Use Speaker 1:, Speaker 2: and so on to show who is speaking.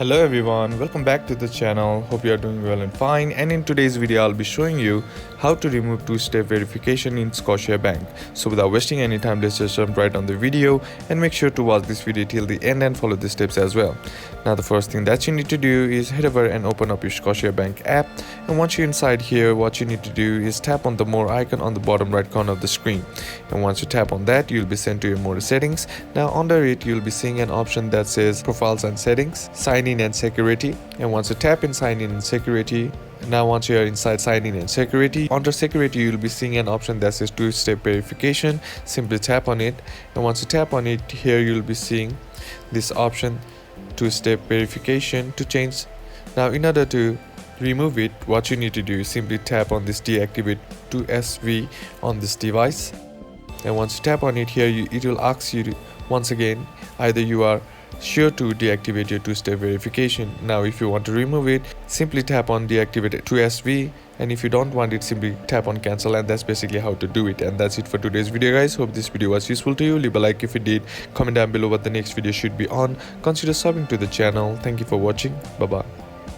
Speaker 1: Hello everyone, welcome back to the channel. Hope you are doing well and fine. And in today's video, I'll be showing you how to remove two-step verification in Scotiabank. So without wasting any time, let's just jump right on the video and make sure to watch this video till the end and follow the steps as well. Now the first thing that you need to do is head over and open up your Scotiabank app. And once you're inside here, what you need to do is tap on the more icon on the bottom right corner of the screen. And once you tap on that, you'll be sent to your more settings. Now under it, you'll be seeing an option that says profiles and settings, sign in and security. And once you tap in sign in and security, now once you are inside sign in and security, under security you'll be seeing an option that says two-step verification. Simply tap on it, and once you tap on it, here you'll be seeing this option two-step verification to change. Now in order to remove it, what you need to do is simply tap on this deactivate 2SV on this device. And once you tap on it here, it will ask you to, once again, either you are sure to deactivate your two-step verification. Now if you want to remove it, simply tap on deactivate 2SV, and if you don't want it, simply tap on cancel. And that's basically how to do it. And that's it for today's video, guys. Hope this video was useful to you. Leave a like if it did, comment down below what the next video should be on, consider subbing to the channel. Thank you for watching. Bye bye.